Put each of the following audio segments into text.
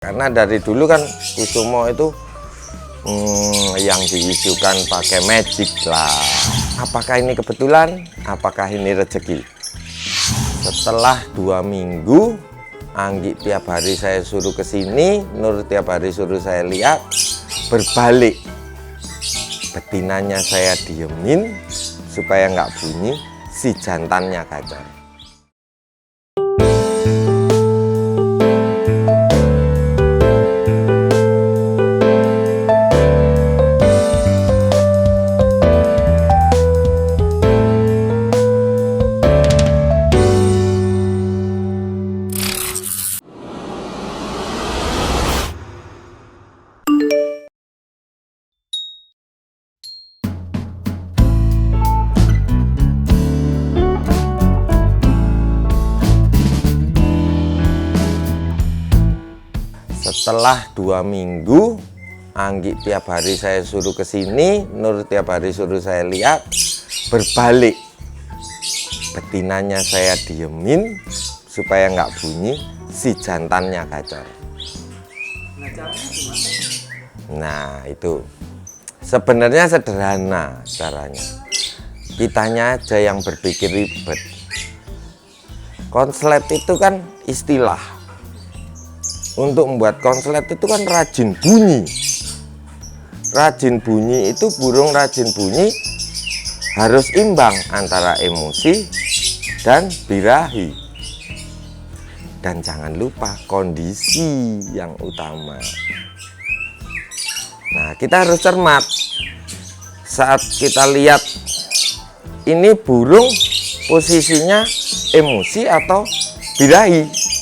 Karena dari dulu kan Kusumo itu yang diisukan pakai magic lah. Apakah ini kebetulan? Apakah ini rezeki? Setelah 2 minggu, Anggi tiap hari saya suruh ke sini, Nur tiap hari suruh saya lihat, berbalik. Betinanya saya diemin supaya nggak bunyi, si jantannya gacor. Setelah 2 minggu, Anggi tiap hari saya suruh ke sini, Nur tiap hari suruh saya lihat, berbalik. Betinanya saya diemin supaya nggak bunyi, si jantannya gacor. Nah itu sebenarnya sederhana caranya. Kitanya aja yang berpikir ribet. Konslet itu kan istilah. Untuk membuat konslet itu kan rajin bunyi. Rajin bunyi itu burung rajin bunyi harus imbang antara emosi dan birahi. Dan jangan lupa kondisi yang utama. Nah, kita harus cermat. Saat kita lihat ini burung posisinya emosi atau birahi.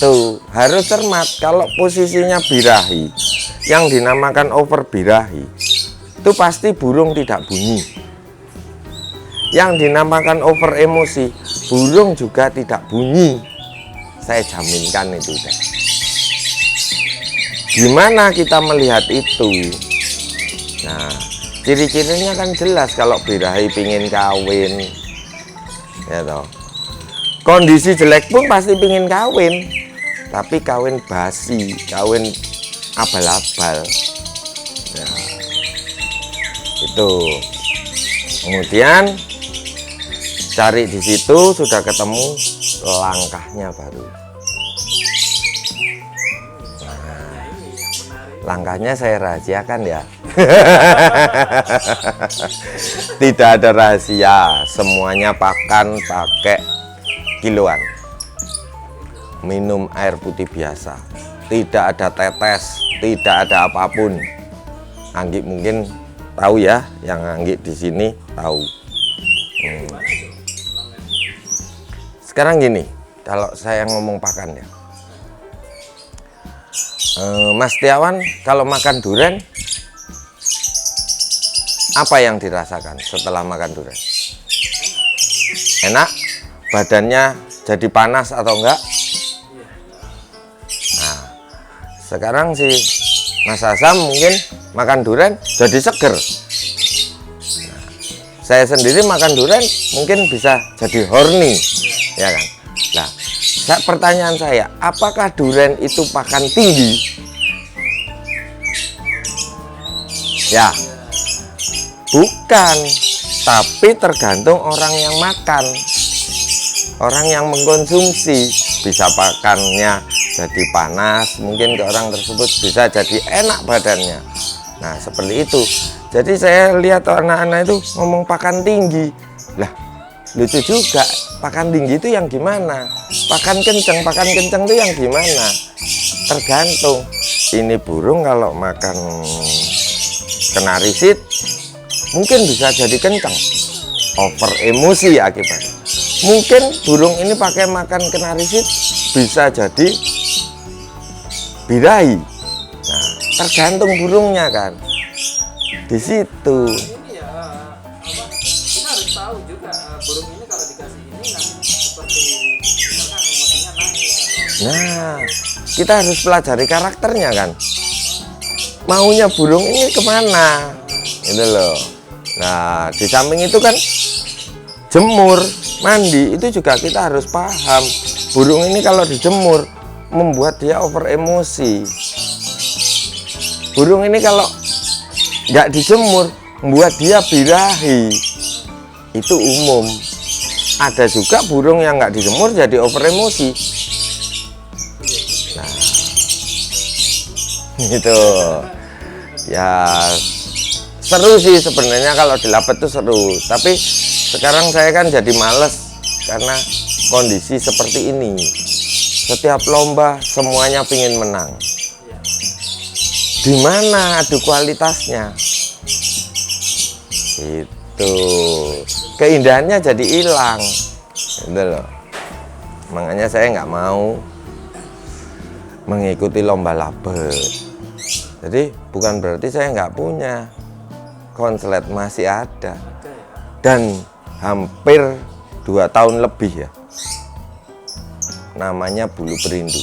Itu harus cermat. Kalau posisinya birahi, yang dinamakan over birahi, itu pasti burung tidak bunyi. Yang dinamakan over emosi, burung juga tidak bunyi. Saya jaminkan itu deh. Gimana kita melihat itu? Nah, ciri-cirinya kan jelas. Kalau birahi pingin kawin, ya toh. Kondisi jelek pun pasti pingin kawin. Tapi kawin basi, kawin abal-abal. Nah, itu. Kemudian cari di situ, sudah ketemu, langkahnya baru. Nah, langkahnya saya rahasiakan ya. Tidak ada rahasia, semuanya pakan pakai kiloan. Minum air putih biasa, tidak ada tetes, tidak ada apapun. Anggi mungkin tahu ya, yang Anggi di sini tahu. Sekarang gini, kalau saya ngomong pakan ya, Mas Tiawan kalau makan durian, apa yang dirasakan setelah makan durian? Enak? Badannya jadi panas atau enggak? Sekarang si Mas Asam mungkin makan durian jadi seger. Nah, saya sendiri makan durian mungkin bisa jadi horny, ya kan? Nah, pertanyaan saya, apakah durian itu pakan tinggi? Ya, bukan. Tapi tergantung orang yang makan, orang yang mengkonsumsi. Bisa pakannya jadi panas, mungkin ke orang tersebut bisa jadi enak badannya. Nah, seperti itu. Jadi saya lihat anak-anak itu ngomong pakan tinggi. Lah, lucu juga. Pakan tinggi itu yang gimana? Pakan kenceng itu yang gimana? Tergantung. Ini burung kalau makan kenarisit mungkin bisa jadi kenceng. Over emosi akibatnya. Mungkin burung ini pakai makan kenarisit bisa jadi birahi. Nah, tergantung burungnya kan. Di situ. Ini ya, kita harus tahu juga burung ini kalau dikasih ini nanti seperti misalkan emosinya naik. Nah, kita harus pelajari karakternya kan. Maunya burung ini kemana? Itu loh. Nah, di samping itu kan jemur, mandi, itu juga kita harus paham burung ini kalau dijemur membuat dia over emosi. Burung ini kalau nggak dijemur membuat dia birahi. Itu umum. Ada juga burung yang nggak dijemur jadi over emosi. Nah, gitu. Ya seru sih sebenarnya kalau dilapet tuh seru. Tapi sekarang saya kan jadi males karena kondisi seperti ini. Setiap lomba semuanya pingin menang. Di mana adu kualitasnya? Itu keindahannya jadi hilang. Gitu loh. Makanya saya nggak mau mengikuti lomba labet. Jadi bukan berarti saya nggak punya. Konslet masih ada. Dan hampir 2 tahun lebih ya. Namanya bulu perindu.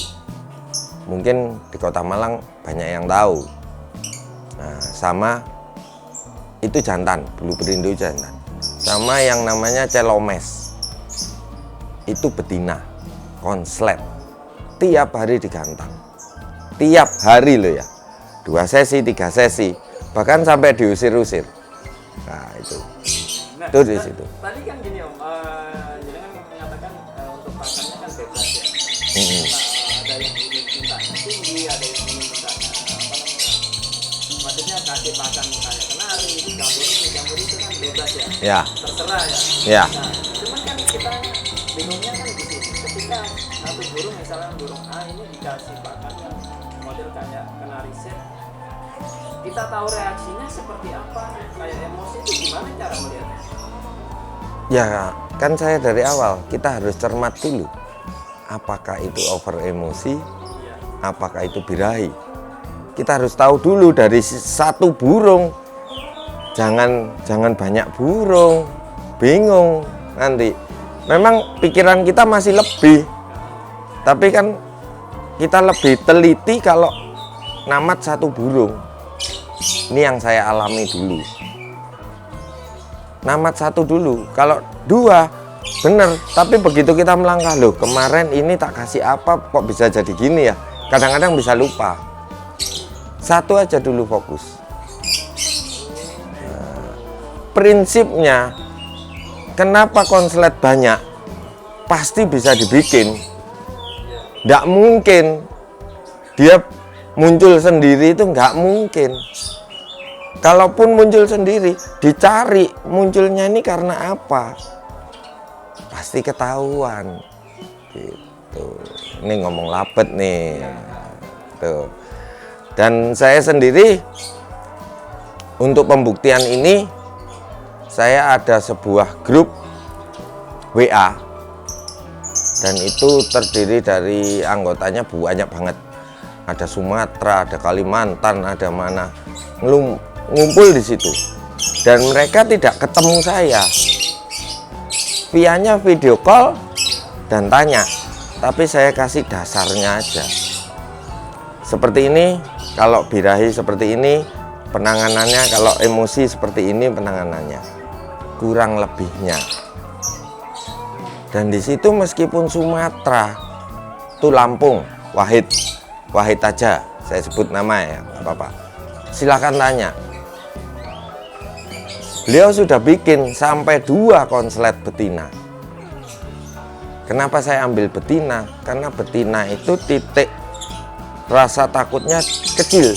Mungkin di Kota Malang banyak yang tahu. Nah, sama itu jantan, bulu perindu jantan. Sama yang namanya celomes. Itu betina, konslet. Tiap hari digantang. Tiap hari loh ya. 2 sesi, 3 sesi, bahkan sampai diusir-usir. Nah, itu. Nah, Itu di situ. Tadi kan gini Om, jadi kan mengatakan untuk pakannya kan bebas ya. Mm-mm. Ada yang ingin mintanya tinggi, ada yang ingin mintanya apa namanya? Maksudnya kasih pakan kayak kenari, jamur itu kan bebas ya. Ya, Terserah ya. ya. Nah, cuman kan kita bingungnya kan di sini. Ketika satu burung misalnya burung A ini dikasih pakan yang model kayak kenari set, kita tahu reaksinya seperti apa, kayak emosi itu gimana cara melihatnya? Ya, kan saya dari awal kita harus cermat dulu. Apakah itu over emosi? Iya. Apakah itu birahi? Kita harus tahu dulu dari satu burung. Jangan banyak burung. Bingung nanti. Memang pikiran kita masih lebih. Tapi kan kita lebih teliti kalau namat satu burung. Ini yang saya alami dulu. Namat satu dulu. Kalau 2 bener, tapi begitu kita melangkah, loh kemarin ini tak kasih apa kok bisa jadi gini ya. Kadang-kadang bisa lupa. 1 aja dulu fokus. Nah, prinsipnya kenapa konslet banyak? Pasti bisa dibikin. Nggak mungkin dia muncul sendiri, itu nggak mungkin. Kalaupun muncul sendiri, dicari munculnya ini karena apa? Pasti ketahuan. Gitu. Ini ngomong labet nih. Tuh. Dan saya sendiri untuk pembuktian ini saya ada sebuah grup WA. Dan itu terdiri dari anggotanya banyak banget. Ada Sumatera, ada Kalimantan, ada mana. Ngumpul di situ, dan mereka tidak ketemu saya, vianya video call dan tanya, tapi saya kasih dasarnya aja. Seperti ini, kalau birahi seperti ini penanganannya, kalau emosi seperti ini penanganannya, kurang lebihnya. Dan di situ meskipun Sumatera, itu Lampung, Wahid aja, saya sebut nama ya, nggak apa-apa. Silakan tanya. Beliau sudah bikin sampai 2 konslet betina. Kenapa saya ambil betina? Karena betina itu titik rasa takutnya kecil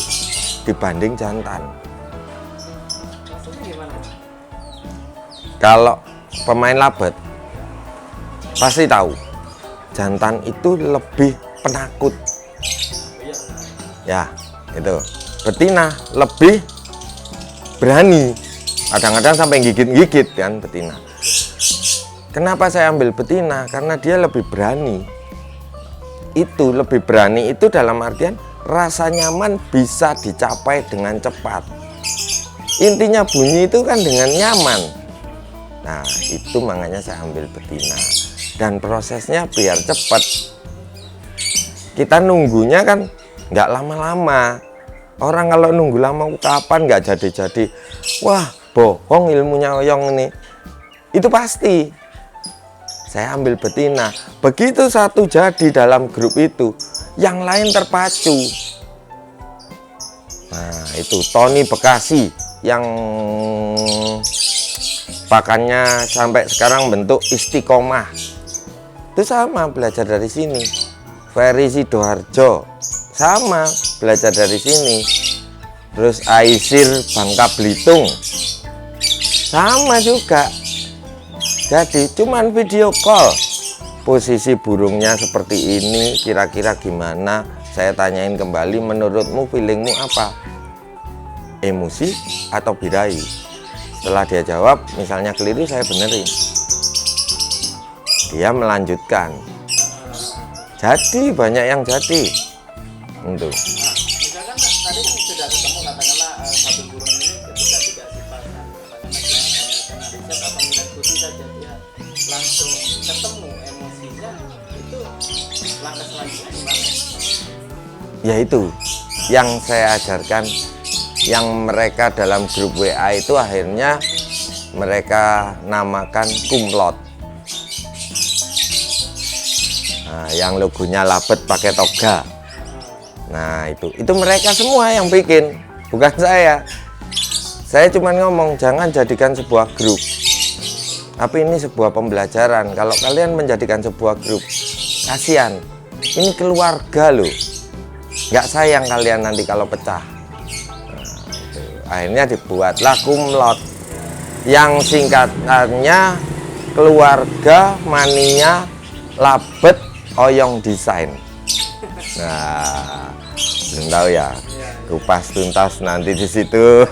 dibanding jantan. Maksudnya gimana? Kalau pemain labet pasti tahu, jantan itu lebih penakut. Ya, itu. Betina lebih berani. Kadang-kadang sampai gigit-gigit kan betina. Kenapa saya ambil betina? Karena dia lebih berani. Itu lebih berani itu dalam artian rasa nyaman bisa dicapai dengan cepat. Intinya bunyi itu kan dengan nyaman. Nah, itu makanya saya ambil betina. Dan prosesnya biar cepat. Kita nunggunya kan nggak lama-lama. Orang kalau nunggu lama kapan nggak jadi-jadi. Wah, bohong ilmunya Oyong ini. Itu pasti. saya ambil betina. Begitu satu jadi dalam grup itu, yang lain terpacu. Nah, itu Tony Bekasi yang pakannya sampai sekarang bentuk istiqomah. Itu sama, belajar dari sini. Ferry Sidoarjo sama, belajar dari sini. Terus Aisir Bangka Belitung sama juga. Jadi cuman video call, posisi burungnya seperti ini, kira-kira gimana, saya tanyain kembali, menurutmu feelingmu apa, emosi atau birahi? Setelah dia jawab, misalnya keliru, saya benerin, dia melanjutkan. Jadi banyak yang jadi untuk Misalkan tadi kan sudah ketemu, katakanlah satu burung ini ketika dikasih pakan, katakanlah dengan riset atau mengikuti saja, dia langsung ketemu emosinya, itu langkah selanjutnya gimana? ya itu yang saya ajarkan, yang mereka dalam grup WA itu akhirnya mereka namakan kumlot. Nah, yang logonya labet pakai toga. Nah, itu mereka semua yang bikin, bukan saya. Saya cuma ngomong jangan jadikan sebuah grup, tapi ini sebuah pembelajaran. Kalau kalian menjadikan sebuah grup, kasihan, ini keluarga loh, nggak sayang kalian nanti kalau pecah. Nah, itu. Akhirnya dibuatlah kumlot, yang singkatannya Keluarga Mania Labet Oyong Desain. Nah, belum tahu ya, kupas tuntas nanti di situ.